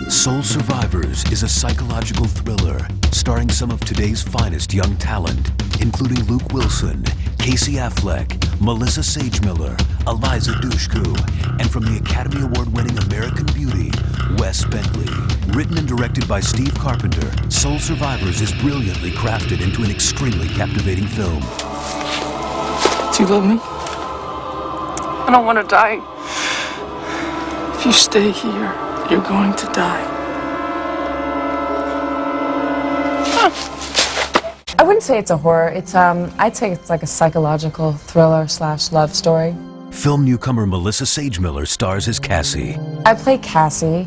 Soul Survivors is a psychological thriller starring some of today's finest young talent, including Luke Wilson, Casey Affleck, Melissa Sagemiller, Eliza Dushku, and from the Academy Award-winning American Beauty, Wes Bentley. Written and directed by Steve Carpenter, Soul Survivors is brilliantly crafted into an extremely captivating film. Do you love me? I don't want to die. If you stay here, you're going to die. I wouldn't say it's a horror. It's I'd say it's like a psychological thriller / love story. Film newcomer Melissa Sagemiller stars as Cassie. I play Cassie,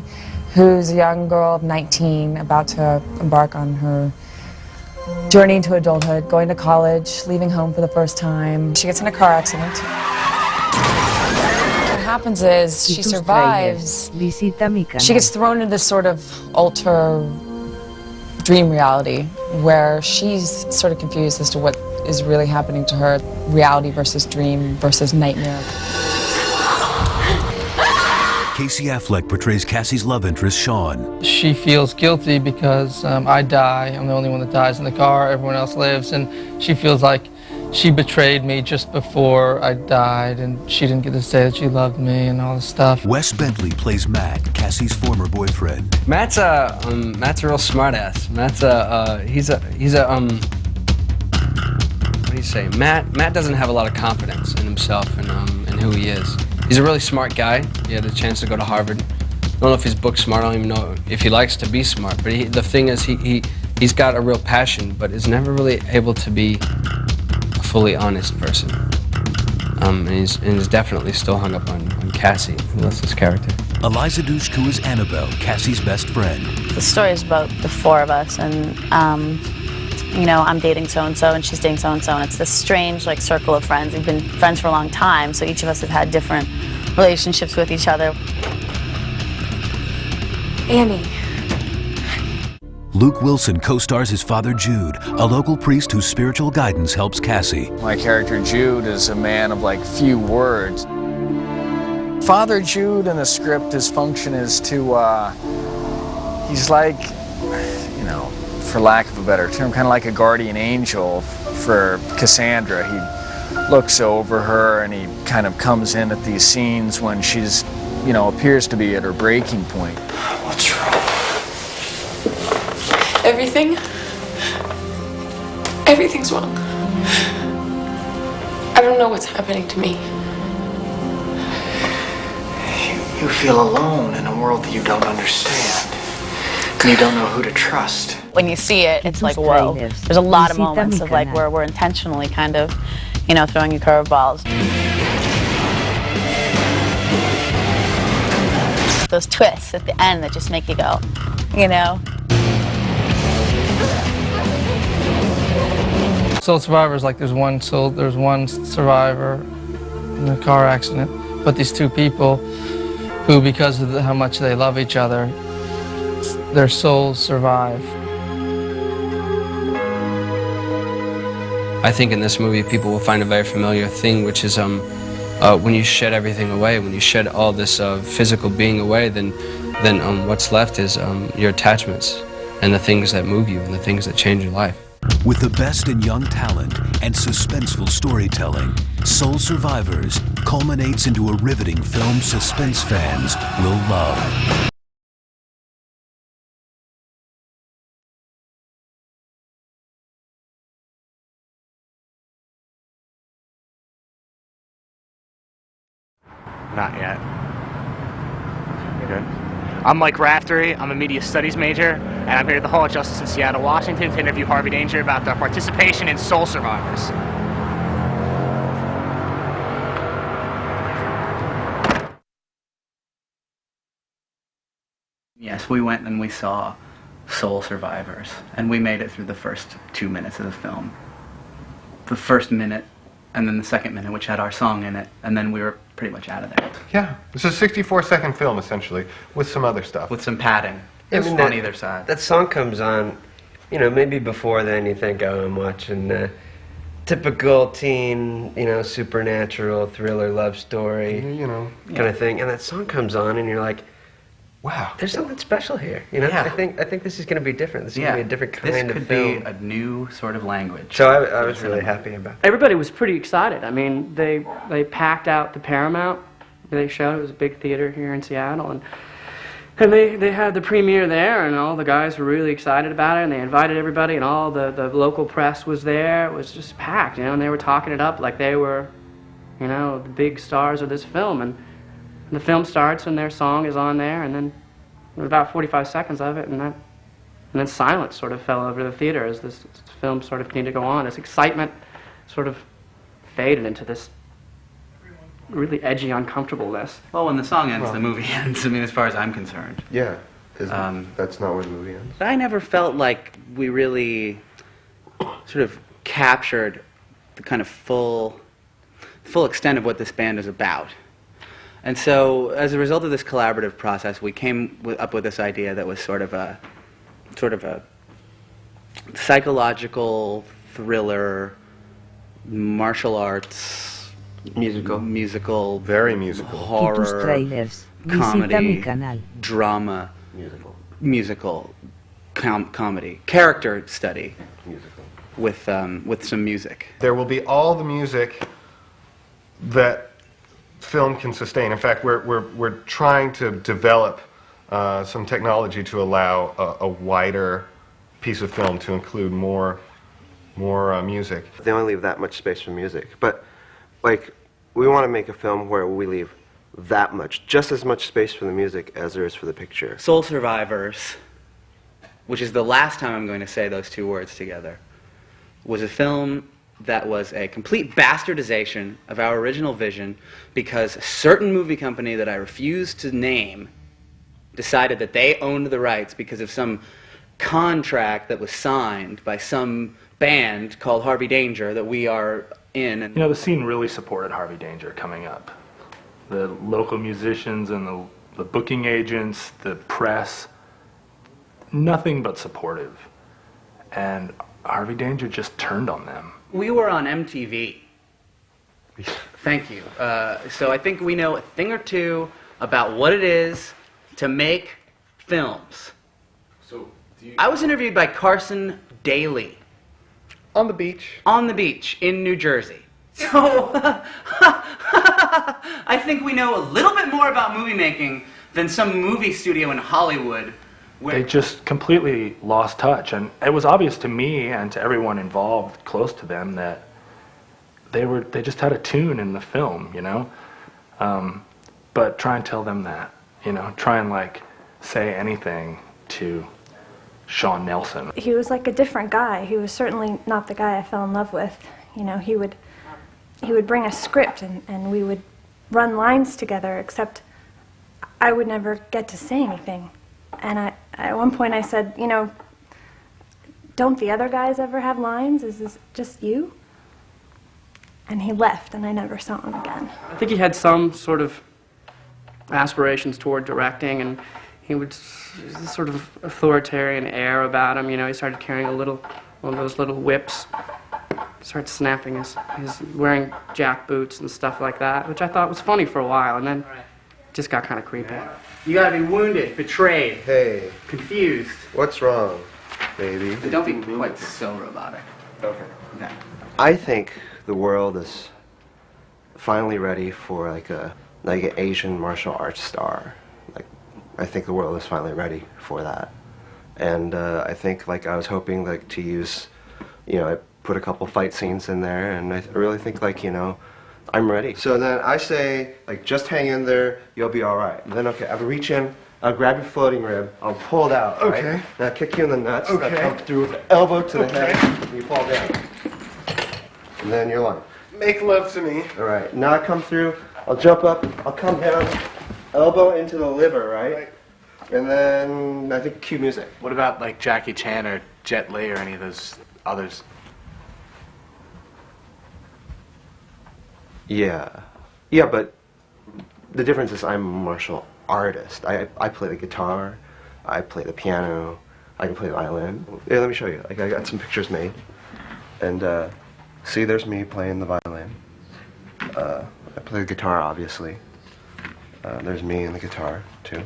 who's a young girl of 19 about to embark on her journey into adulthood, going to college, leaving home for the first time. She gets in a car accident. What happens is she survives. She gets thrown into this sort of alter dream reality where she's sort of confused as to what is really happening to her, reality versus dream versus nightmare. Casey Affleck portrays Cassie's love interest, Sean. She feels guilty because I die. I'm the only one that dies in the car. Everyone else lives, and she feels like she betrayed me just before I died, and she didn't get to say that she loved me and all this stuff. Wes Bentley plays Matt, Cassie's former boyfriend. Matt's a real smartass. He's a what do you say? Matt doesn't have a lot of confidence in himself and who he is. He's a really smart guy. He had a chance to go to Harvard. I don't know if he's book smart. I don't even know if he likes to be smart. But the thing is, he's got a real passion, but is never really able to be a fully honest person. And he's definitely still hung up on Cassie, Melissa's character. Eliza Dushku is Annabelle, Cassie's best friend. The story is about the four of us, and you know, I'm dating so-and-so and she's dating so-and-so, and it's this strange like circle of friends. We've been friends for a long time, so each of us have had different relationships with each other. Annie. Luke Wilson co-stars his father Jude, a local priest whose spiritual guidance helps Cassie. My character Jude is a man of like few words. Father Jude in the script, his function is to, he's like, you know, for lack of a better term, kind of like a guardian angel for Cassandra. He looks over her and he kind of comes in at these scenes when she's, you know, appears to be at her breaking point. What's wrong? Everything's wrong. I don't know what's happening to me. You feel alone in a world that you don't understand. And you don't know who to trust. When you see it, it's like, whoa. There's a lot of moments of like where we're intentionally kind of, you know, throwing you curveballs. Those twists at the end that just make you go, you know. Soul Survivors, like there's one survivor in a car accident, but these two people who, because of how much they love each other, their souls survive. I think in this movie people will find a very familiar thing, which is when you shed everything away, when you shed all this physical being away, then what's left is your attachments and the things that move you and the things that change your life. With the best in young talent and suspenseful storytelling, Soul Survivors culminates into a riveting film suspense fans will love. Not yet. You're good. I'm Mike Raftery. I'm a media studies major, and I'm here at the Hall of Justice in Seattle, Washington, to interview Harvey Danger about their participation in Soul Survivors. Yes, we went and we saw Soul Survivors, and we made it through the first 2 minutes of the film. The first minute, and then the second minute, which had our song in it, and then we were pretty much out of there. Yeah, it's a 64-second film, essentially, with some other stuff. With some padding. I It's mean, on either side. That song comes on, you know, maybe before then you think, oh, I'm watching typical teen, you know, supernatural thriller love story, you know, kind of thing. And that song comes on and you're like, Wow. There's something special here. You know, Yeah. I think this is going to be different. This is going to be a different kind this of could film. be a new sort of language. So I was really happy about it. Everybody was pretty excited. I mean, they packed out the Paramount. They showed it was a big theater here in Seattle, and they had the premiere there, and all the guys were really excited about it, and they invited everybody, and all the local press was there. It was just packed, you know, and they were talking it up like they were, you know, the big stars of this film. And the film starts, and their song is on there, and then about 45 seconds of it, and then silence sort of fell over the theater as this film sort of continued to go on. This excitement sort of faded into this really edgy uncomfortableness. Well, when the song ends, the movie ends. I mean, as far as I'm concerned. Yeah. That's not where the movie ends. But I never felt like we really sort of captured the kind of full extent of what this band is about. And so, as a result of this collaborative process, we came up with this idea that was sort of a psychological thriller, martial arts, musical, very musical, horror, tráilers. comedy, canal. drama, musical, comedy, character study, with some music. There will be all the music that film can sustain. In fact, we're trying to develop some technology to allow a wider piece of film to include more music. They only leave that much space for music, but like we want to make a film where we leave that much, just as much space for the music as there is for the picture. Soul Survivors, which is the last time I'm going to say those two words together, was a film that was a complete bastardization of our original vision because a certain movie company that I refuse to name decided that they owned the rights because of some contract that was signed by some band called Harvey Danger that we are in. You know, the scene really supported Harvey Danger coming up. The local musicians and the booking agents, the press, nothing but supportive. And Harvey Danger just turned on them. We were on MTV. Thank you. So I think we know a thing or two about what it is to make films. So I was interviewed by Carson Daly. On the beach. On the beach in New Jersey. So I think we know a little bit more about movie making than some movie studio in Hollywood. They just completely lost touch, and it was obvious to me and to everyone involved close to them that they just had a tune in the film, you know. But try and tell them that, you know, try and like say anything to Sean Nelson. He was like a different guy. He was certainly not the guy I fell in love with. You know, he would bring a script and we would run lines together, except I would never get to say anything. And at one point I said, you know, don't the other guys ever have lines? Is this just you? And he left, and I never saw him again. I think he had some sort of aspirations toward directing, and he would sort of authoritarian air about him. You know, he started carrying one of those little whips. Started snapping his wearing jack boots and stuff like that, which I thought was funny for a while, and then just got kind of creepy. You gotta be wounded, betrayed, Hey, confused. what's wrong, baby? But don't be quite so robotic. Okay. Okay. I think the world is finally ready for like an Asian martial arts star. Like, I think the world is finally ready for that. And I think like I was hoping like to use, you know, I put a couple fight scenes in there, and I really think like, you know, I'm ready. So then I say, like, just hang in there, you'll be all right. And then, okay, I'll reach in, I'll grab your floating rib, I'll pull it out, right? Okay. Then I'll kick you in the nuts, Okay. I'll come through with the elbow to the head, and you fall down. And then you're lying. Make love to me. All right, now I come through, I'll jump up, I'll come down, elbow into the liver, right? And then I think cue music. What about like Jackie Chan or Jet Li or any of those others? Yeah, but the difference is I'm a martial artist. I play the guitar, I play the piano, I can play the violin. Yeah, let me show you. Like, I got some pictures made. And see, there's me playing the violin. I play the guitar, obviously. There's me and the guitar, too.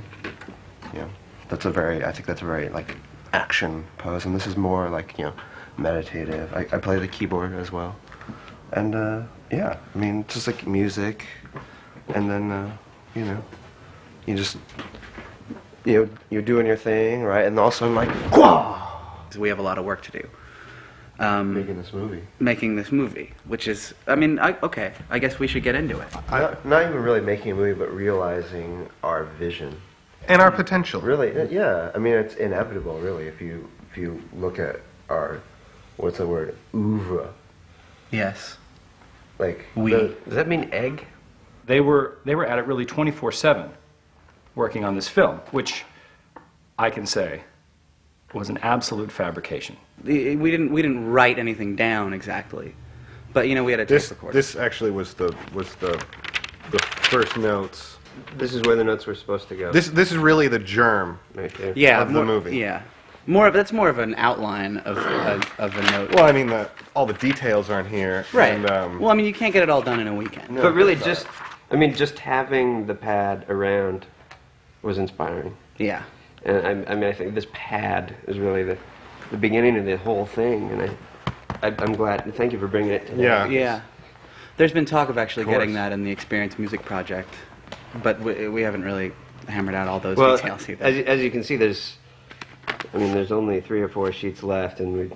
you know, I think that's a very like action pose, and this is more like, you know, meditative. I play the keyboard as well, and yeah, I mean, just like music, and then you know, you're doing your thing, right? And also I'm like, whoa! We have a lot of work to do. Making this movie, Which is, I mean, okay, I guess we should get into it. not even really making a movie, but realizing our vision and our potential. Really, yeah. I mean, it's inevitable, really. If you look at our, what's the word, oeuvre. Yes. Like, does that mean egg? They were at it really 24/7, working on this film, which I can say was an absolute fabrication. We didn't write anything down exactly, but you know, we had a tape recorder. This actually was the first notes. This is where the notes were supposed to go. This is really the germ of the movie. Yeah, that's more of an outline of a note. Well, I mean, all the details aren't here. Right. And, well, I mean, you can't get it all done in a weekend. No, but really, just having the pad around was inspiring. Yeah. And I mean, I think this pad is really the beginning of the whole thing, and I'm glad. Thank you for bringing it today. Yeah. There's been talk of actually getting that in the Experience Music project, but we haven't really hammered out all those details either. As you can see, there's only 3 or 4 sheets left, and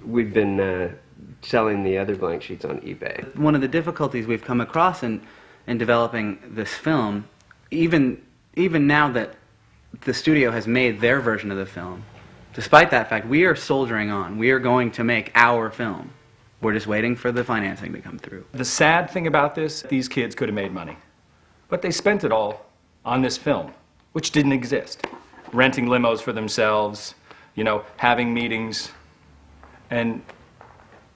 we've been selling the other blank sheets on eBay. One of the difficulties we've come across in developing this film, even now that the studio has made their version of the film, despite that fact, we are soldiering on. We are going to make our film. We're just waiting for the financing to come through. The sad thing about this, these kids could have made money, but they spent it all on this film, which didn't exist. Renting limos for themselves, you know, having meetings, and,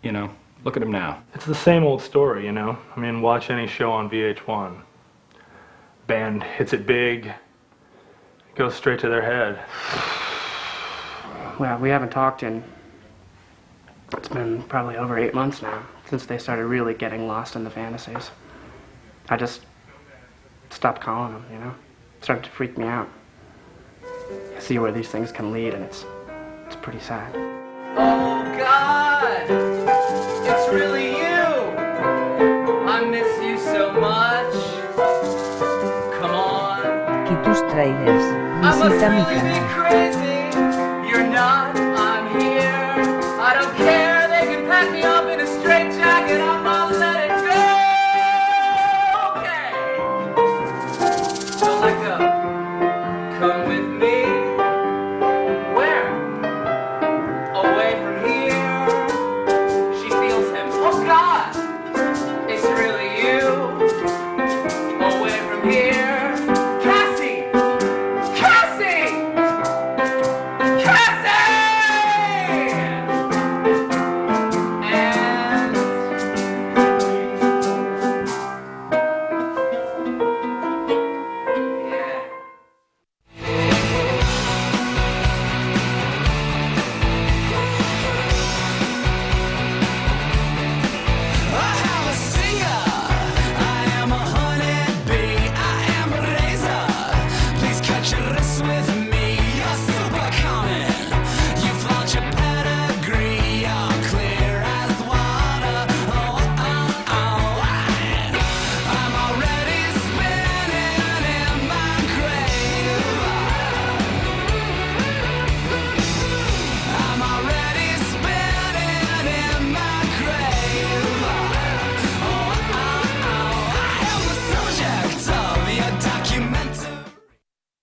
you know, look at them now. It's the same old story, you know. I mean, watch any show on VH1. Band hits it big, goes straight to their head. Well, we haven't talked it's been probably over 8 months now, since they started really getting lost in the fantasies. I just stopped calling them, you know? It started to freak me out. I see where these things can lead, and it's pretty sad. Oh, God! It's really you! I miss you so much. Come on. Tus tráilers, visita mi canal.